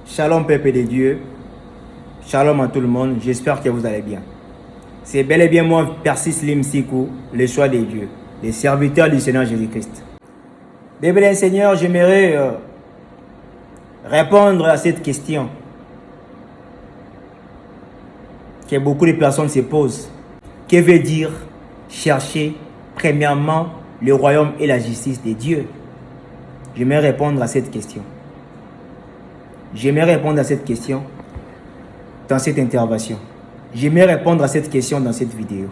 Shalom peuple de Dieu, shalom à tout le monde, j'espère que vous allez bien. C'est bel et bien moi, Persis Limsikou, le choix de Dieu, le serviteur du Seigneur Jésus-Christ. Bien Seigneur, j'aimerais répondre à cette question que beaucoup de personnes se posent. Que veut dire chercher premièrement le royaume et la justice de Dieu? J'aimerais répondre à cette question. J'aimerais répondre à cette question dans cette intervention. J'aimerais répondre à cette question dans cette vidéo.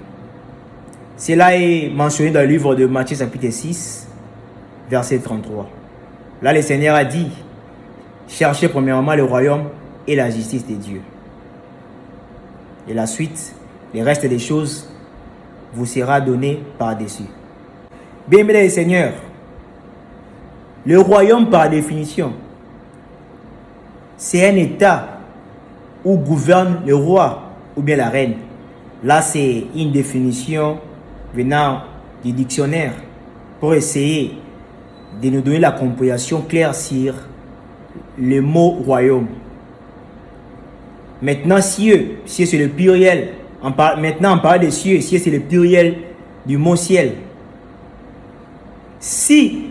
Cela est mentionné dans le livre de Matthieu chapitre 6, verset 33. Là, le Seigneur a dit, cherchez premièrement le royaume et la justice de Dieu. Et la suite, le reste des choses vous sera donné par-dessus. Bien-aimés Seigneur, le royaume par définition, c'est un état où gouverne le roi ou bien la reine. Là, c'est une définition venant du dictionnaire pour essayer de nous donner la compréhension claire sur le mot royaume. Maintenant, cieux c'est le pluriel. Maintenant, on parle de cieux c'est le pluriel du mot ciel. Si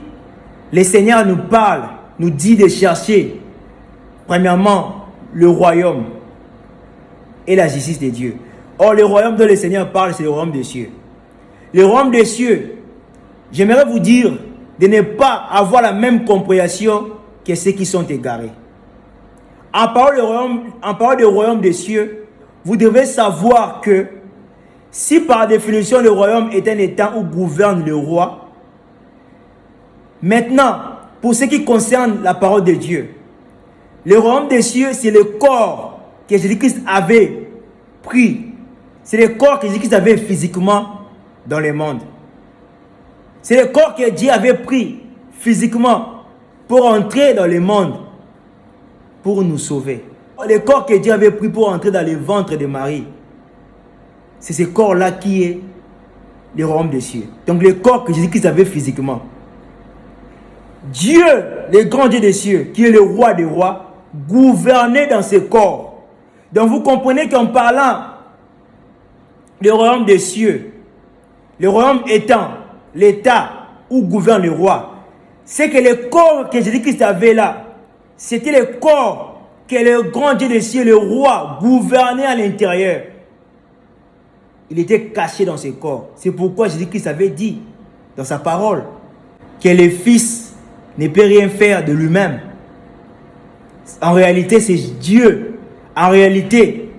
le Seigneur nous parle, nous dit de chercher premièrement le royaume et la justice de Dieu. Or, le royaume dont le Seigneur parle, c'est le royaume des cieux. Le royaume des cieux, j'aimerais vous dire de ne pas avoir la même compréhension que ceux qui sont égarés. En parlant du royaume des cieux, vous devez savoir que si par définition le royaume est un état où gouverne le roi, maintenant, pour ce qui concerne la parole de Dieu, le royaume des cieux, c'est le corps que Jésus-Christ avait pris. C'est le corps que Jésus-Christ avait physiquement dans le monde. C'est le corps que Dieu avait pris physiquement pour entrer dans le monde, pour nous sauver. Le corps que Dieu avait pris pour entrer dans le ventre de Marie, c'est ce corps-là qui est le royaume des cieux. Donc le corps que Jésus-Christ avait physiquement. Dieu, le grand Dieu des cieux, qui est le roi des rois, gouvernait dans ce corps. Donc vous comprenez qu'en parlant du royaume des cieux, le royaume étant l'état où gouverne le roi, c'est que le corps que Jésus-Christ avait là, c'était le corps que le grand Dieu des cieux, le roi, gouvernait à l'intérieur. Il était caché dans ce corps. C'est pourquoi Jésus-Christ avait dit dans sa parole que le Fils ne peut rien faire de lui-même. En réalité, c'est Dieu. En réalité,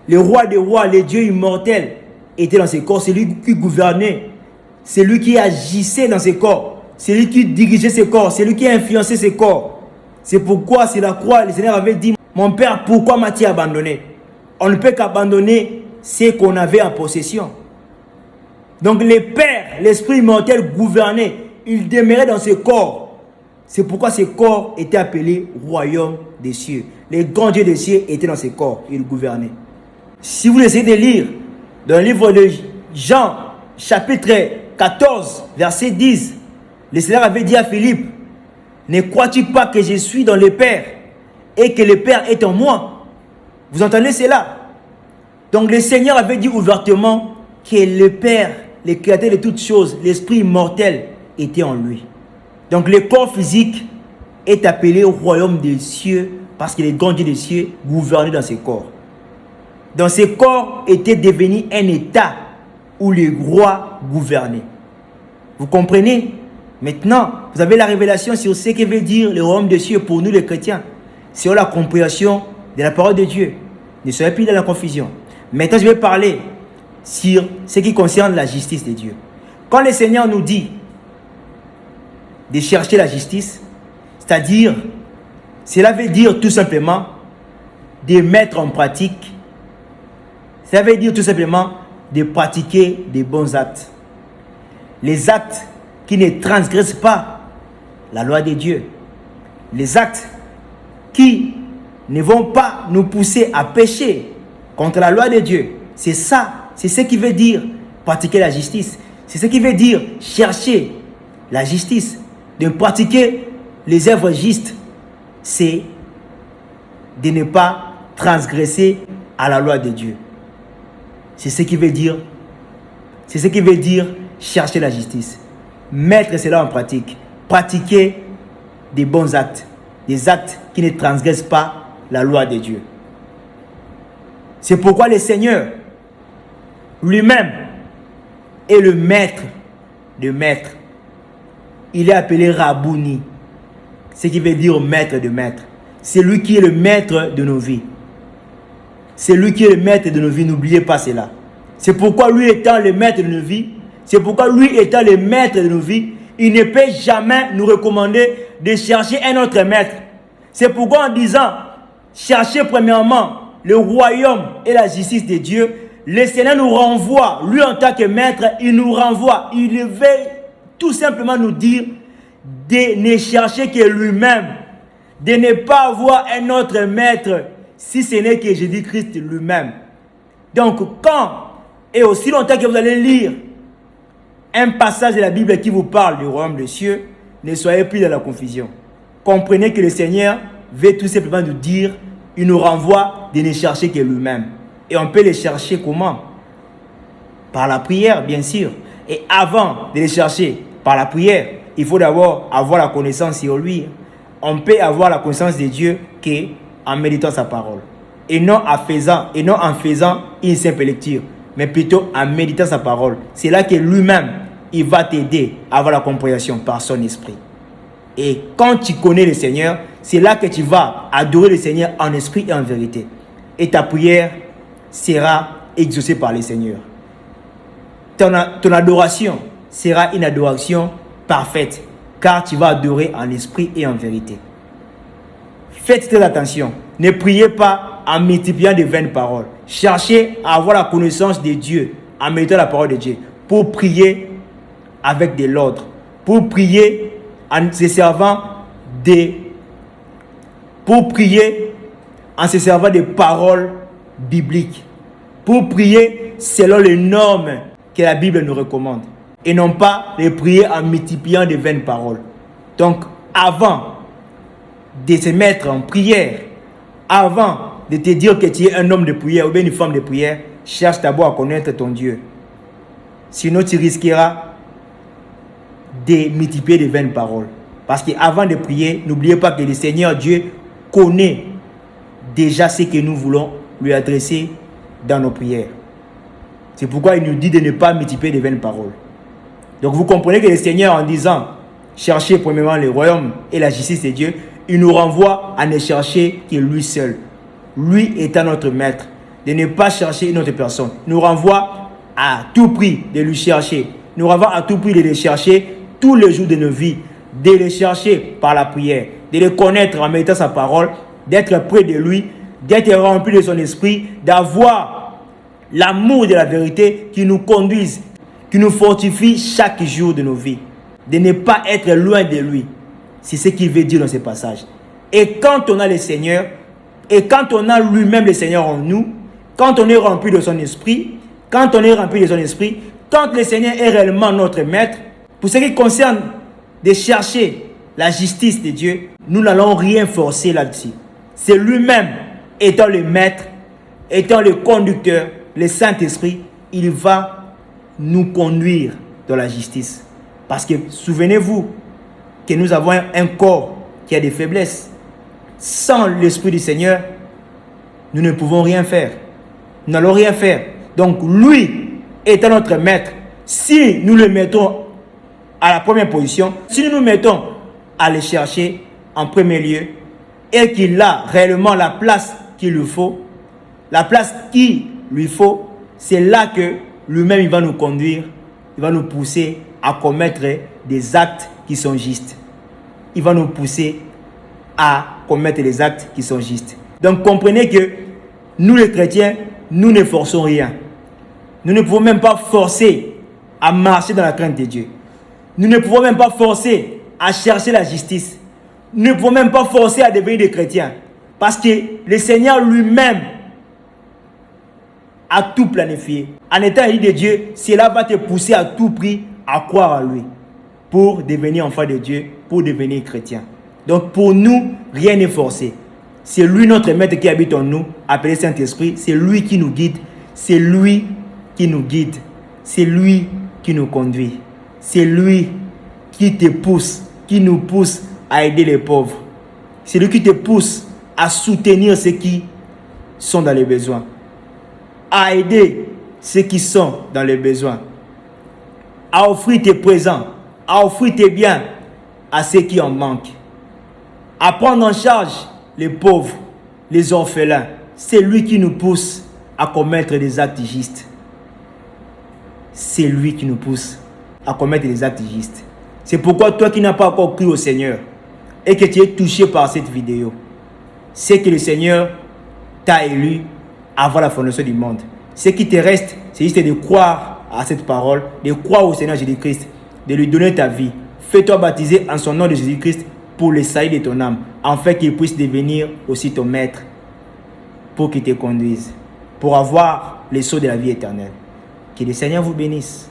le roi des rois, le Dieu immortel, était dans ce corps. C'est lui qui gouvernait. C'est lui qui agissait dans ce corps. C'est lui qui dirigeait ce corps. C'est lui qui a influencé ce corps. C'est pourquoi, c'est la croix, le Seigneur avait dit, mon Père, pourquoi m'as-tu abandonné? On ne peut qu'abandonner ce qu'on avait en possession. Donc le Père, l'Esprit immortel gouvernait. Il demeurait dans ce corps. C'est pourquoi ce corps était appelé royaume des cieux. Les grands dieux des cieux étaient dans ce corps. Ils gouvernaient. Si vous essayez de lire dans le livre de Jean, chapitre 14, verset 10, le Seigneur avait dit à Philippe, ne crois-tu pas que je suis dans le Père et que le Père est en moi? Vous entendez cela? Donc le Seigneur avait dit ouvertement que le Père, le créateur de toutes choses, l'Esprit immortel, était en lui. Donc le corps physique est appelé royaume des cieux parce que les grands dieux des cieux gouvernaient dans ce corps. Donc ce corps était devenu un état où les rois gouvernaient. Vous comprenez? Maintenant, vous avez la révélation sur ce que veut dire le royaume des cieux pour nous les chrétiens. Sur la compréhension de la parole de Dieu. Ne soyez plus dans la confusion. Maintenant, je vais parler sur ce qui concerne la justice de Dieu. Quand le Seigneur nous dit de chercher la justice, c'est-à-dire, cela veut dire tout simplement de mettre en pratique, ça veut dire tout simplement de pratiquer des bons actes. Les actes qui ne transgressent pas la loi de Dieu. Les actes qui ne vont pas nous pousser à pécher contre la loi de Dieu. C'est ça, c'est ce qui veut dire pratiquer la justice. C'est ce qui veut dire chercher la justice. De pratiquer les œuvres justes, c'est de ne pas transgresser à la loi de Dieu. C'est ce qui veut dire. C'est ce qui veut dire chercher la justice. Mettre cela en pratique. Pratiquer des bons actes. Des actes qui ne transgressent pas la loi de Dieu. C'est pourquoi le Seigneur lui-même est le maître de maître. Il est appelé Rabouni. Ce qui veut dire maître de maître. C'est lui qui est le maître de nos vies. C'est lui qui est le maître de nos vies. N'oubliez pas cela. C'est pourquoi lui étant le maître de nos vies, c'est pourquoi lui étant le maître de nos vies, il ne peut jamais nous recommander de chercher un autre maître. C'est pourquoi en disant, cherchez premièrement le royaume et la justice de Dieu, le Seigneur nous renvoie, lui en tant que maître, il nous renvoie. Il veut tout simplement nous dire de ne chercher que lui-même, de ne pas avoir un autre maître, si ce n'est que Jésus-Christ lui-même. Donc quand et aussi longtemps que vous allez lire un passage de la Bible qui vous parle du royaume des cieux, ne soyez plus dans la confusion. Comprenez que le Seigneur veut tout simplement nous dire, il nous renvoie de ne chercher que lui-même. Et on peut le chercher comment? Par la prière, bien sûr. Et avant de le chercher par la prière, il faut d'abord avoir la connaissance sur lui. On peut avoir la connaissance de Dieu qu'en méditant sa parole. Et non en faisant une simple lecture, mais plutôt en méditant sa parole. C'est là que lui-même, il va t'aider à avoir la compréhension par son esprit. Et quand tu connais le Seigneur, c'est là que tu vas adorer le Seigneur en esprit et en vérité. Et ta prière sera exaucée par le Seigneur. Ton adoration sera une adoration parfaite, car tu vas adorer en esprit et en vérité. Faites très attention. Ne priez pas en multipliant de vaines paroles. Cherchez à avoir la connaissance de Dieu en méditant la parole de Dieu pour prier avec de l'ordre, pour prier en se servant des paroles bibliques, pour prier selon les normes que la Bible nous recommande et non pas de prier en multipliant de vaines paroles. Donc avant de se mettre en prière, avant de te dire que tu es un homme de prière ou bien une femme de prière, cherche d'abord à connaître ton Dieu. Sinon tu risqueras de multiplier de vaines paroles. Parce qu'avant de prier, n'oubliez pas que le Seigneur Dieu connaît déjà ce que nous voulons lui adresser dans nos prières. C'est pourquoi il nous dit de ne pas multiplier de vaines paroles. Donc vous comprenez que le Seigneur, en disant cherchez premièrement le royaume et la justice de Dieu, il nous renvoie à ne chercher que lui seul. Lui étant notre maître, de ne pas chercher une autre personne. Il nous renvoie à tout prix de lui chercher. Il nous renvoie à tout prix de le chercher tous les jours de nos vies, de le chercher par la prière, de le connaître en méditant sa parole, d'être près de lui, d'être rempli de son esprit, d'avoir l'amour de la vérité qui nous conduise, qui nous fortifie chaque jour de nos vies, de ne pas être loin de lui. C'est ce qu'il veut dire dans ce passage. Et quand on a le Seigneur, et quand on a lui-même le Seigneur en nous, quand on est rempli de son esprit, quand le Seigneur est réellement notre maître, pour ce qui concerne de chercher la justice de Dieu, nous n'allons rien forcer là-dessus. C'est lui-même étant le maître, étant le conducteur, le Saint-Esprit, il va nous conduire dans la justice. Parce que souvenez-vous que nous avons un corps qui a des faiblesses. Sans l'Esprit du Seigneur, nous ne pouvons rien faire. Nous n'allons rien faire. Donc lui étant notre maître, si nous le mettons à la première position, si nous nous mettons à le chercher en premier lieu et qu'il a réellement la place qu'il lui faut, c'est là que lui-même il va nous conduire, il va nous pousser à commettre des actes qui sont justes. Il va nous pousser à commettre des actes qui sont justes. Donc comprenez que nous les chrétiens, nous ne forçons rien. Nous ne pouvons même pas forcer à marcher dans la crainte de Dieu. Nous ne pouvons même pas forcer à chercher la justice. Nous ne pouvons même pas forcer à devenir des chrétiens. Parce que le Seigneur lui-même a tout planifié. En étant élu de Dieu, cela va te pousser à tout prix à croire à lui. Pour devenir enfant de Dieu, pour devenir chrétien. Donc pour nous, rien n'est forcé. C'est lui notre maître qui habite en nous, appelé Saint-Esprit. C'est lui qui nous guide. C'est lui qui nous guide. C'est lui qui nous conduit. C'est lui qui te pousse, qui nous pousse à aider les pauvres. C'est lui qui te pousse à soutenir ceux qui sont dans les besoins. À aider ceux qui sont dans les besoins. À offrir tes présents, à offrir tes biens à ceux qui en manquent. À prendre en charge les pauvres, les orphelins. C'est lui qui nous pousse à commettre des actes justes. C'est lui qui nous pousse à commettre des actes justes. C'est pourquoi toi qui n'as pas encore cru au Seigneur et que tu es touché par cette vidéo, c'est que le Seigneur t'a élu avant la fondation du monde. Ce qui te reste, c'est juste de croire à cette parole, de croire au Seigneur Jésus-Christ, de lui donner ta vie. Fais-toi baptiser en son nom de Jésus-Christ pour le salut de ton âme, afin qu'il puisse devenir aussi ton maître, pour qu'il te conduise, pour avoir les sceaux de la vie éternelle. Que le Seigneur vous bénisse.